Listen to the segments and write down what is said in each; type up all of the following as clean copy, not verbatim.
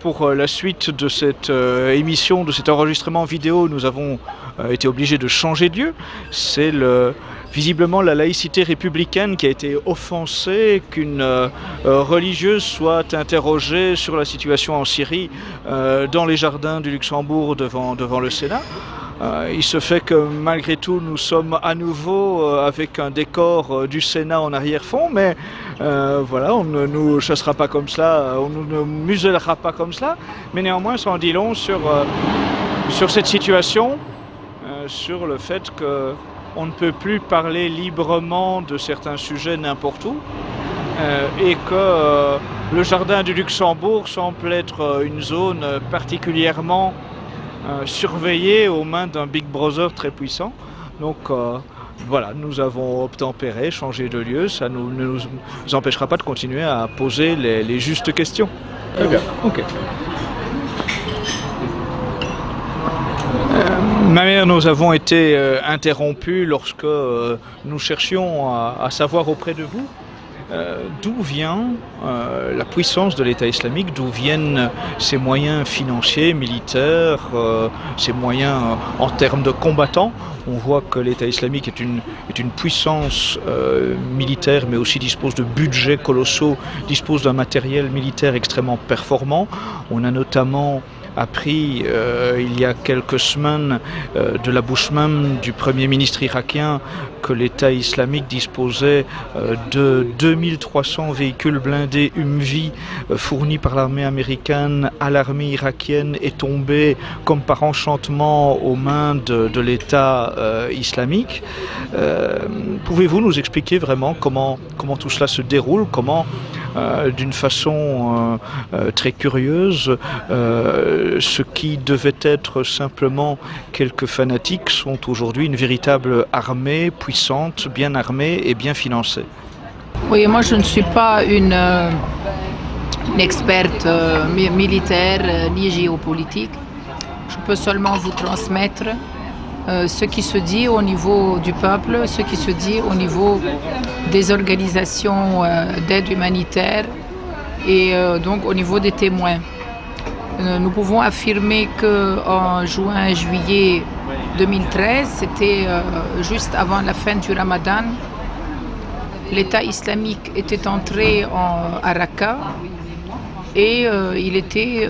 pour la suite de cette émission, de cet enregistrement vidéo, nous avons été obligés de changer de lieu. C'est visiblement la laïcité républicaine qui a été offensée, qu'une religieuse soit interrogée sur la situation en Syrie dans les jardins du Luxembourg devant le Sénat. Il se fait que malgré tout nous sommes à nouveau avec un décor du Sénat en arrière-fond, mais voilà, on ne nous chassera pas comme cela, on ne nous musellera pas comme cela, mais néanmoins ça en dit long sur cette situation, sur le fait qu'on ne peut plus parler librement de certains sujets n'importe où, et que le jardin du Luxembourg semble être une zone particulièrement surveillé aux mains d'un Big Brother très puissant. Donc voilà, nous avons obtempéré, changé de lieu, ça ne nous empêchera pas de continuer à poser les justes questions. Très bien, ok. Ma mère, nous avons été interrompus lorsque nous cherchions à savoir auprès de vous d'où vient la puissance de l'État islamique, d'où viennent ses moyens financiers, militaires, ses moyens en termes de combattants. On voit que l'État islamique est une puissance militaire, mais aussi dispose de budgets colossaux, dispose d'un matériel militaire extrêmement performant. On a notamment appris il y a quelques semaines de la bouche même du Premier ministre irakien que l'État islamique disposait de 2300 véhicules blindés Humvee fournis par l'armée américaine à l'armée irakienne et tombés comme par enchantement aux mains de l'État islamique. Pouvez-vous nous expliquer vraiment comment tout cela se déroule, comment d'une façon très curieuse, ce qui devait être simplement quelques fanatiques sont aujourd'hui une véritable armée puissante, bien armée et bien financée? Oui, moi je ne suis pas une experte militaire ni géopolitique. Je peux seulement vous transmettre ce qui se dit au niveau du peuple, ce qui se dit au niveau des organisations d'aide humanitaire et donc au niveau des témoins. Nous pouvons affirmer qu'en juin-juillet 2013, c'était juste avant la fin du Ramadan, l'État islamique était entré à Raqqa et il était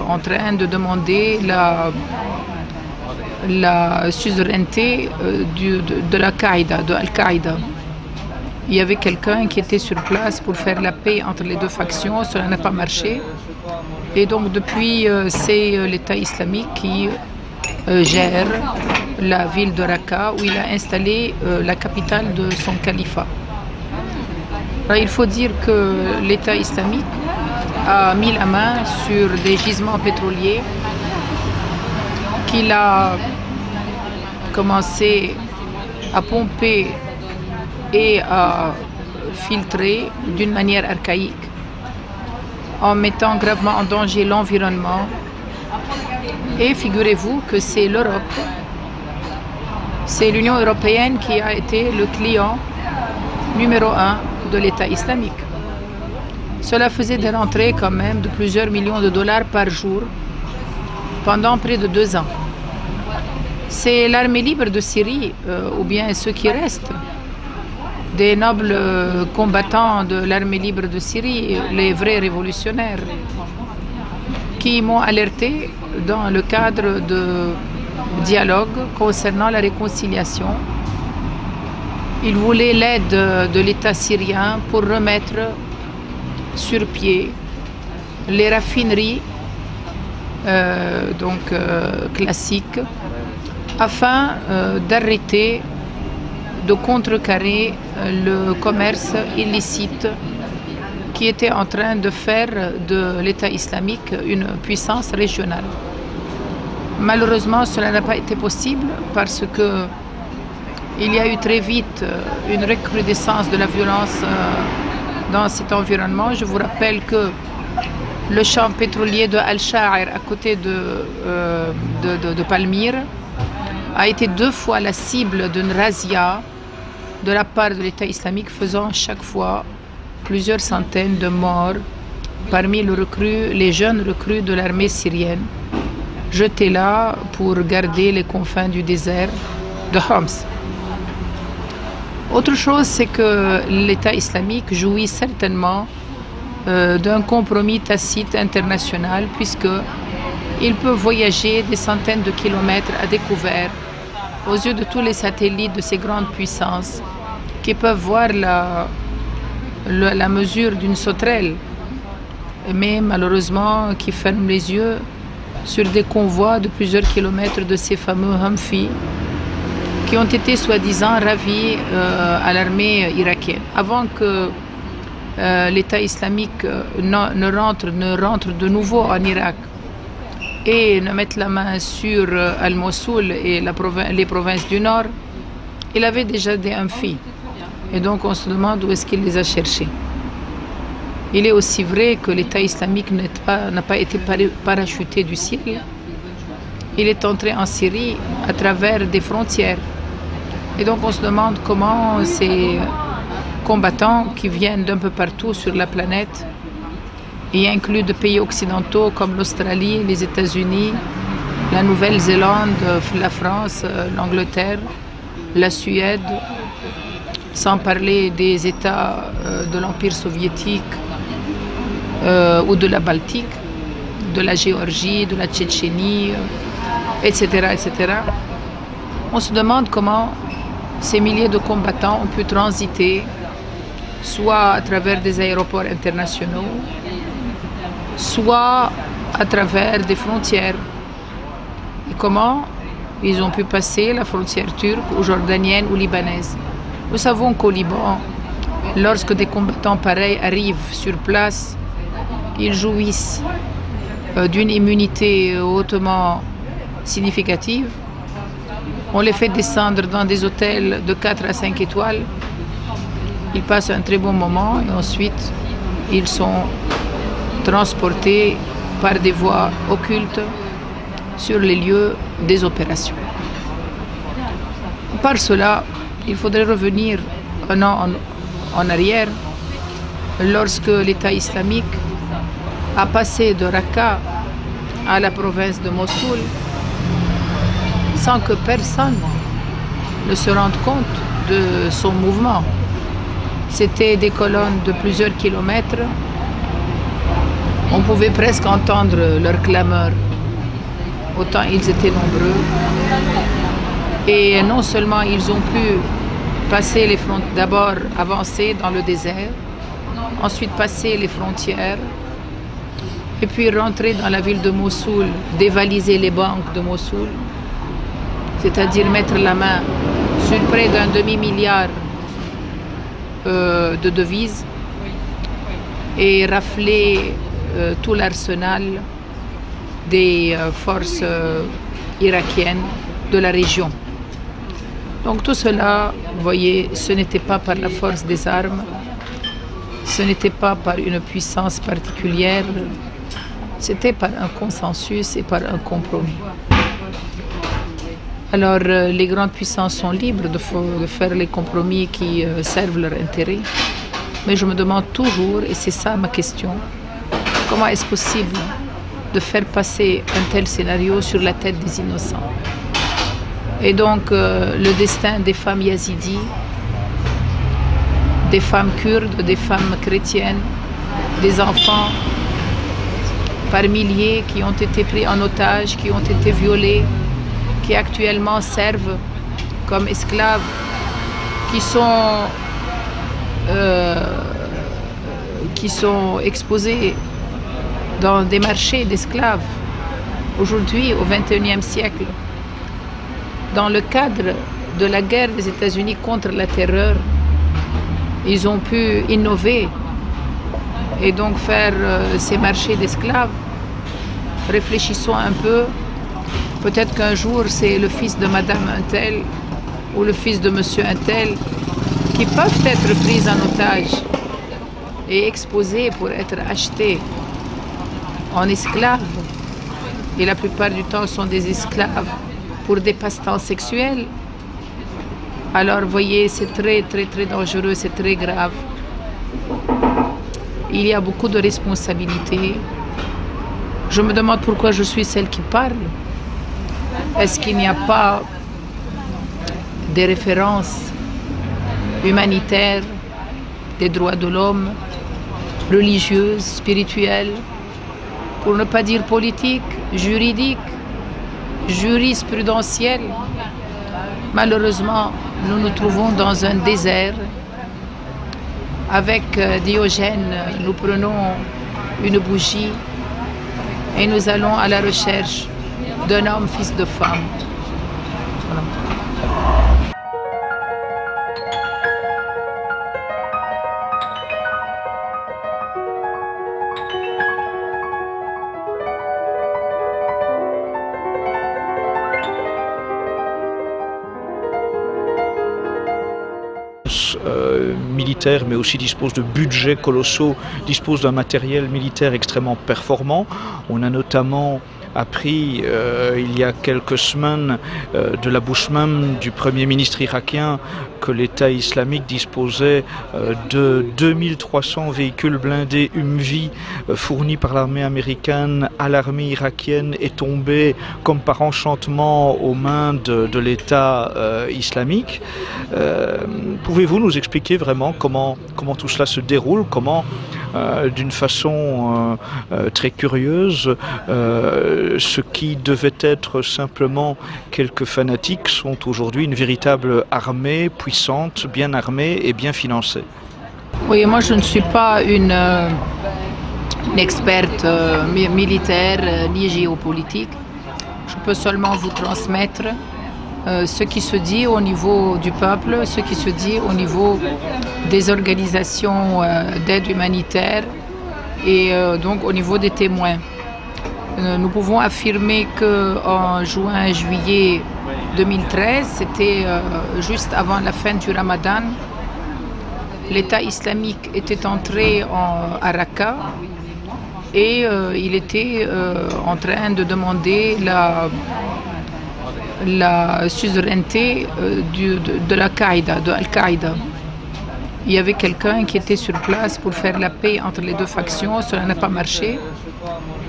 en train de demander la suzeraineté de Al-Qaïda. Il y avait quelqu'un qui était sur place pour faire la paix entre les deux factions, cela n'a pas marché. Et donc depuis, c'est l'État islamique qui gère la ville de Raqqa où il a installé la capitale de son califat. Alors, il faut dire que l'État islamique a mis la main sur des gisements pétroliers qu'il a commencé à pomper et à filtrer d'une manière archaïque, en mettant gravement en danger l'environnement. Et figurez-vous que c'est l'Europe, c'est l'Union européenne qui a été le client numéro 1 de l'État islamique. Cela faisait des rentrées quand même de plusieurs millions de dollars par jour pendant près de 2 ans. C'est l'armée libre de Syrie, ou bien ceux qui restent, des nobles combattants de l'armée libre de Syrie, les vrais révolutionnaires, qui m'ont alerté dans le cadre de dialogue concernant la réconciliation. Ils voulaient l'aide de l'État syrien pour remettre sur pied les raffineries classiques afin d'arrêter, de contrecarrer le commerce illicite qui était en train de faire de l'État islamique une puissance régionale. Malheureusement, cela n'a pas été possible parce que il y a eu très vite une recrudescence de la violence dans cet environnement. Je vous rappelle que le champ pétrolier de Al-Sha'ir, à côté de Palmyre, a été 2 fois la cible d'une razzia de la part de l'État islamique, faisant chaque fois plusieurs centaines de morts, parmi les jeunes recrues de l'armée syrienne, jetés là pour garder les confins du désert de Homs. Autre chose, c'est que l'État islamique jouit certainement d'un compromis tacite international, puisqu'il peut voyager des centaines de kilomètres à découvert aux yeux de tous les satellites de ces grandes puissances qui peuvent voir la mesure d'une sauterelle, mais malheureusement qui ferment les yeux sur des convois de plusieurs kilomètres de ces fameux Humvee qui ont été soi-disant ravis à l'armée irakienne. Avant que l'État islamique ne rentre de nouveau en Irak et ne mette la main sur Al-Mossoul et les provinces du Nord, il avait déjà des Humvee. Et donc on se demande où est-ce qu'il les a cherchés. Il est aussi vrai que l'État islamique n'a pas été parachuté du ciel. Il est entré en Syrie à travers des frontières. Et donc on se demande comment ces combattants qui viennent d'un peu partout sur la planète, y inclus de pays occidentaux comme l'Australie, les États-Unis, la Nouvelle-Zélande, la France, l'Angleterre, la Suède, sans parler des États de l'Empire soviétique ou de la Baltique, de la Géorgie, de la Tchétchénie, etc., etc. On se demande comment ces milliers de combattants ont pu transiter, soit à travers des aéroports internationaux, soit à travers des frontières. Et comment ils ont pu passer la frontière turque ou jordanienne ou libanaise. Nous savons qu'au Liban, lorsque des combattants pareils arrivent sur place, ils jouissent d'une immunité hautement significative. On les fait descendre dans des hôtels de 4 à 5 étoiles. Ils passent un très bon moment et ensuite ils sont transportés par des voies occultes sur les lieux des opérations. Par cela, il faudrait revenir un an en arrière, lorsque l'État islamique a passé de Raqqa à la province de Mossoul sans que personne ne se rende compte de son mouvement. C'était des colonnes de plusieurs kilomètres. On pouvait presque entendre leurs clameurs, autant ils étaient nombreux. Et non seulement ils ont pu passer les frontières, d'abord avancer dans le désert, ensuite passer les frontières, et puis rentrer dans la ville de Mossoul, dévaliser les banques de Mossoul, c'est-à-dire mettre la main sur près d'un demi-milliard de devises et rafler tout l'arsenal des forces irakiennes de la région. Donc tout cela, vous voyez, ce n'était pas par la force des armes, ce n'était pas par une puissance particulière, c'était par un consensus et par un compromis. Alors les grandes puissances sont libres de faire les compromis qui servent leur intérêt, mais je me demande toujours, et c'est ça ma question, comment est-ce possible de faire passer un tel scénario sur la tête des innocents? Et donc le destin des femmes yazidis, des femmes kurdes, des femmes chrétiennes, des enfants par milliers qui ont été pris en otage, qui ont été violés, qui actuellement servent comme esclaves, qui sont exposés dans des marchés d'esclaves aujourd'hui au XXIe siècle. Dans le cadre de la guerre des États-Unis contre la terreur, ils ont pu innover et donc faire ces marchés d'esclaves. Réfléchissons un peu, peut-être qu'un jour c'est le fils de Madame Untel ou le fils de Monsieur Untel qui peuvent être pris en otage et exposés pour être achetés en esclaves. Et la plupart du temps sont des esclaves pour des passe-temps sexuels. Alors, vous voyez, c'est très, très, très dangereux, c'est très grave. il y a beaucoup de responsabilités. Je me demande pourquoi je suis celle qui parle. Est-ce qu'il n'y a pas des références humanitaires, des droits de l'homme, religieuses, spirituelles, pour ne pas dire politique, juridique, jurisprudentielle? Malheureusement, nous nous trouvons dans un désert. Avec Diogène, nous prenons une bougie et nous allons à la recherche d'un homme, fils de femme. Voilà. Militaire, mais aussi dispose de budgets colossaux, dispose d'un matériel militaire extrêmement performant. On a notamment appris il y a quelques semaines de la bouche même du Premier ministre irakien que l'État islamique disposait de 2300 véhicules blindés Humvee fournis par l'armée américaine à l'armée irakienne et tombés comme par enchantement aux mains de l'État islamique. Pouvez-vous nous expliquer vraiment comment tout cela se déroule, comment d'une façon très curieuse, ce qui devait être simplement quelques fanatiques sont aujourd'hui une véritable armée puissante, bien armée et bien financée? Oui, moi je ne suis pas une experte militaire ni géopolitique. Je peux seulement vous transmettre ce qui se dit au niveau du peuple, ce qui se dit au niveau des organisations d'aide humanitaire et donc au niveau des témoins. Nous pouvons affirmer qu'en juin-juillet 2013, c'était juste avant la fin du Ramadan, l'État islamique était entré à Raqqa et il était en train de demander la suzeraineté de Al-Qaïda. Il y avait quelqu'un qui était sur place pour faire la paix entre les deux factions, cela n'a pas marché.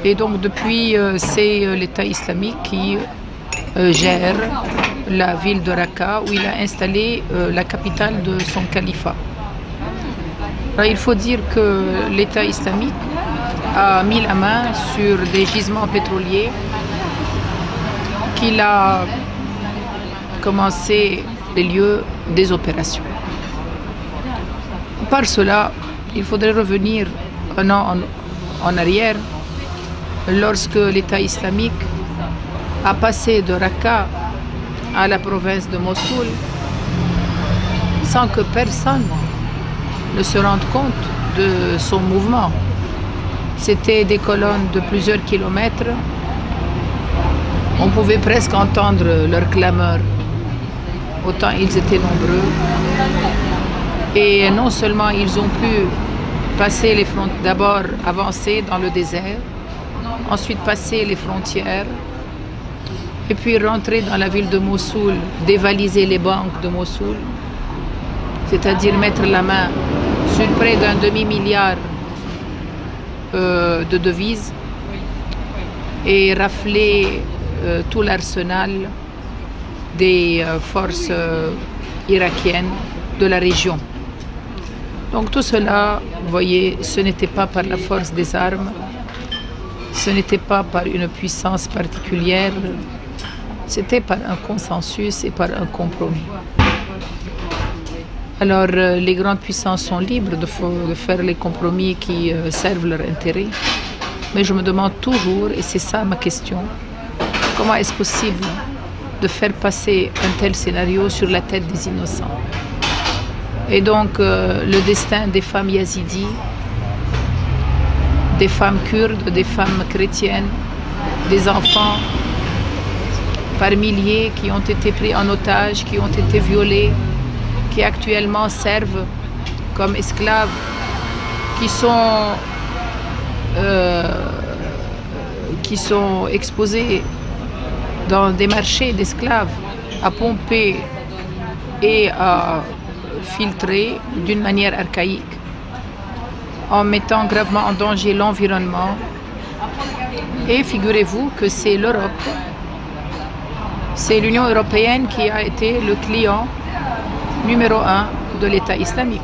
Et donc depuis, c'est l'État islamique qui gère la ville de Raqqa où il a installé la capitale de son califat. Alors, il faut dire que l'État islamique a mis la main sur des gisements pétroliers qu'il a commencé les lieux des opérations. Par cela, il faudrait revenir un an en arrière, lorsque l'État islamique a passé de Raqqa à la province de Mossoul sans que personne ne se rende compte de son mouvement. C'était des colonnes de plusieurs kilomètres. On pouvait presque entendre leurs clameurs, autant ils étaient nombreux. Et non seulement ils ont pu passer les frontières, d'abord avancer dans le désert, ensuite passer les frontières, et puis rentrer dans la ville de Mossoul, dévaliser les banques de Mossoul, c'est-à-dire mettre la main sur près d'un demi-milliard de devises et rafler tout l'arsenal des forces irakiennes de la région. Donc tout cela, vous voyez, ce n'était pas par la force des armes, ce n'était pas par une puissance particulière, c'était par un consensus et par un compromis. Alors les grandes puissances sont libres de faire les compromis qui servent leur intérêt, mais je me demande toujours, et c'est ça ma question, comment est-ce possible de faire passer un tel scénario sur la tête des innocents? Et donc le destin des femmes yazidis, des femmes kurdes, des femmes chrétiennes, des enfants par milliers qui ont été pris en otage, qui ont été violés, qui actuellement servent comme esclaves, qui sont exposés dans des marchés d'esclaves à pomper et à filtrer d'une manière archaïque. en mettant gravement en danger l'environnement. Et figurez-vous que c'est l'Europe, c'est l'Union européenne qui a été le client numéro 1 de l'État islamique.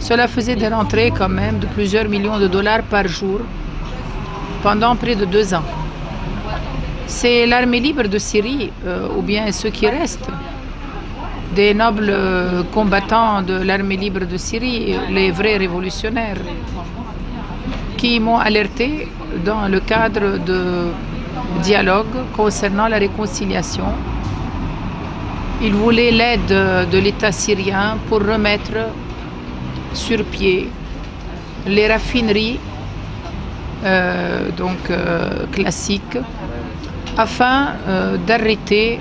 Cela faisait des rentrées quand même de plusieurs millions de dollars par jour pendant près de 2 ans. C'est l'armée libre de Syrie, ou bien ceux qui restent, des nobles combattants de l'armée libre de Syrie, les vrais révolutionnaires, qui m'ont alerté dans le cadre de dialogue concernant la réconciliation. Ils voulaient l'aide de l'État syrien pour remettre sur pied les raffineries classiques afin d'arrêter,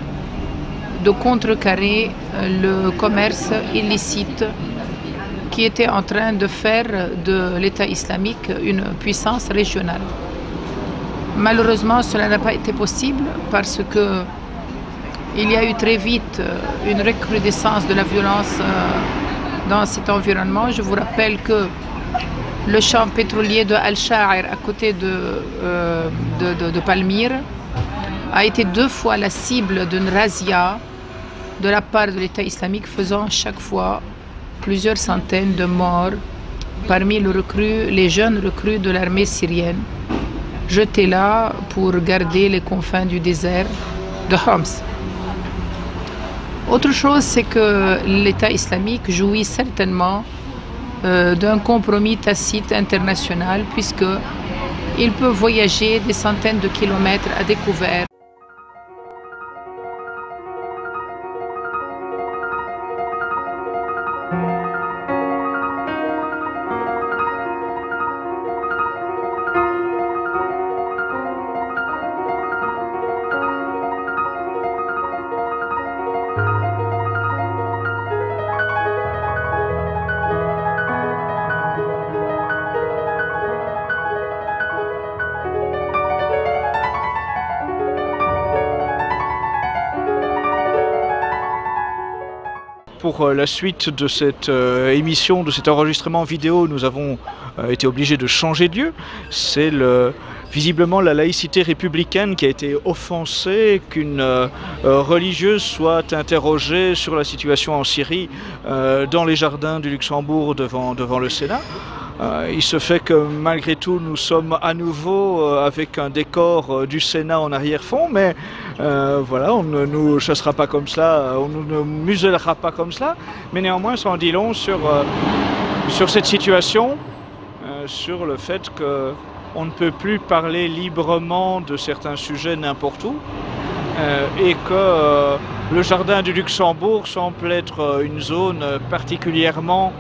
de contrecarrer le commerce illicite qui était en train de faire de l'État islamique une puissance régionale. Malheureusement, cela n'a pas été possible parce que il y a eu très vite une recrudescence de la violence dans cet environnement. Je vous rappelle que le champ pétrolier de Al-Sha'ir, à côté de Palmyre, a été 2 fois la cible d'une razzia de la part de l'État islamique, faisant chaque fois plusieurs centaines de morts parmi les jeunes recrues de l'armée syrienne, jetés là pour garder les confins du désert de Homs. Autre chose, c'est que l'État islamique jouit certainement d'un compromis tacite international, puisqu'il peut voyager des centaines de kilomètres à découvert. Pour la suite de cette émission, de cet enregistrement vidéo, nous avons été obligés de changer de lieu. C'est visiblement la laïcité républicaine qui a été offensée, qu'une religieuse soit interrogée sur la situation en Syrie dans les jardins du Luxembourg devant le Sénat. Il se fait que malgré tout nous sommes à nouveau avec un décor du Sénat en arrière-fond, mais voilà, on ne nous chassera pas comme cela, on ne nous musellera pas comme cela, mais néanmoins ça en dit long sur cette situation, sur le fait qu'on ne peut plus parler librement de certains sujets n'importe où, et que le jardin du Luxembourg semble être une zone particulièrement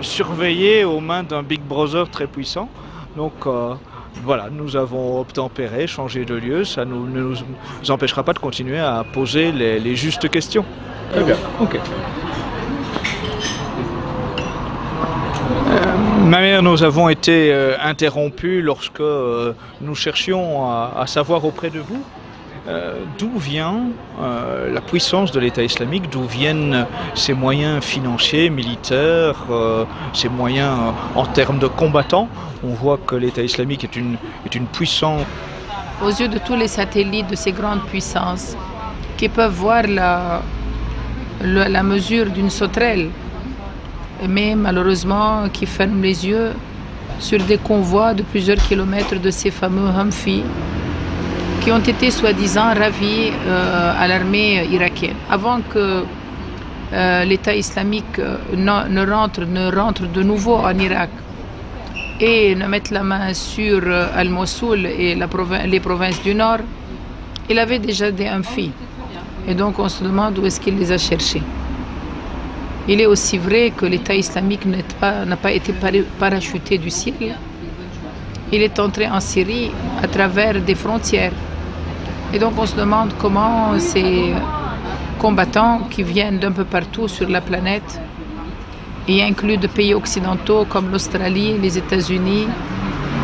surveillé aux mains d'un Big Brother très puissant. Donc voilà, nous avons obtempéré, changé de lieu. Ça ne nous empêchera pas de continuer à poser les justes questions. Très bien. Ok. Ma mère, nous avons été interrompus lorsque nous cherchions à savoir auprès de vous d'où vient la puissance de l'État islamique, d'où viennent ses moyens financiers, militaires, ses moyens en termes de combattants. On voit que l'État islamique est une puissance. Aux yeux de tous les satellites de ces grandes puissances, qui peuvent voir la mesure d'une sauterelle, mais malheureusement qui ferment les yeux sur des convois de plusieurs kilomètres de ces fameux Humvee, qui ont été soi-disant ravis à l'armée irakienne. Avant que l'État islamique ne rentre de nouveau en Irak et ne mette la main sur Al-Mossoul et les provinces du Nord, il avait déjà des Humvee. Et donc on se demande où est-ce qu'il les a cherchés. Il est aussi vrai que l'État islamique n'a pas été parachuté du ciel. Il est entré en Syrie à travers des frontières. Et donc on se demande comment ces combattants qui viennent d'un peu partout sur la planète, y inclus de pays occidentaux comme l'Australie, les États-Unis,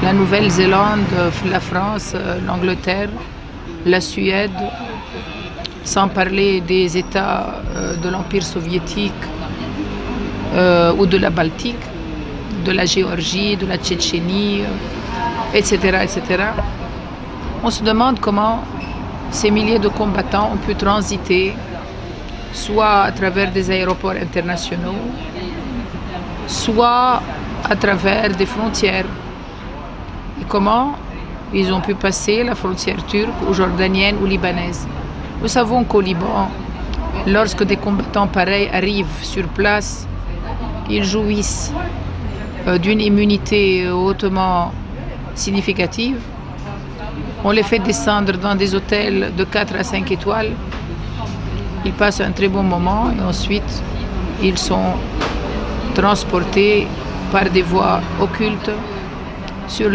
la Nouvelle-Zélande, la France, l'Angleterre, la Suède, sans parler des États de l'Empire soviétique ou de la Baltique, de la Géorgie, de la Tchétchénie, etc., etc. On se demande comment ces milliers de combattants ont pu transiter, soit à travers des aéroports internationaux, soit à travers des frontières. Et comment ils ont pu passer la frontière turque ou jordanienne ou libanaise. Nous savons qu'au Liban, lorsque des combattants pareils arrivent sur place, ils jouissent d'une immunité hautement significative. On les fait descendre dans des hôtels de 4 à 5 étoiles. Ils passent un très bon moment et ensuite ils sont transportés par des voies occultes sur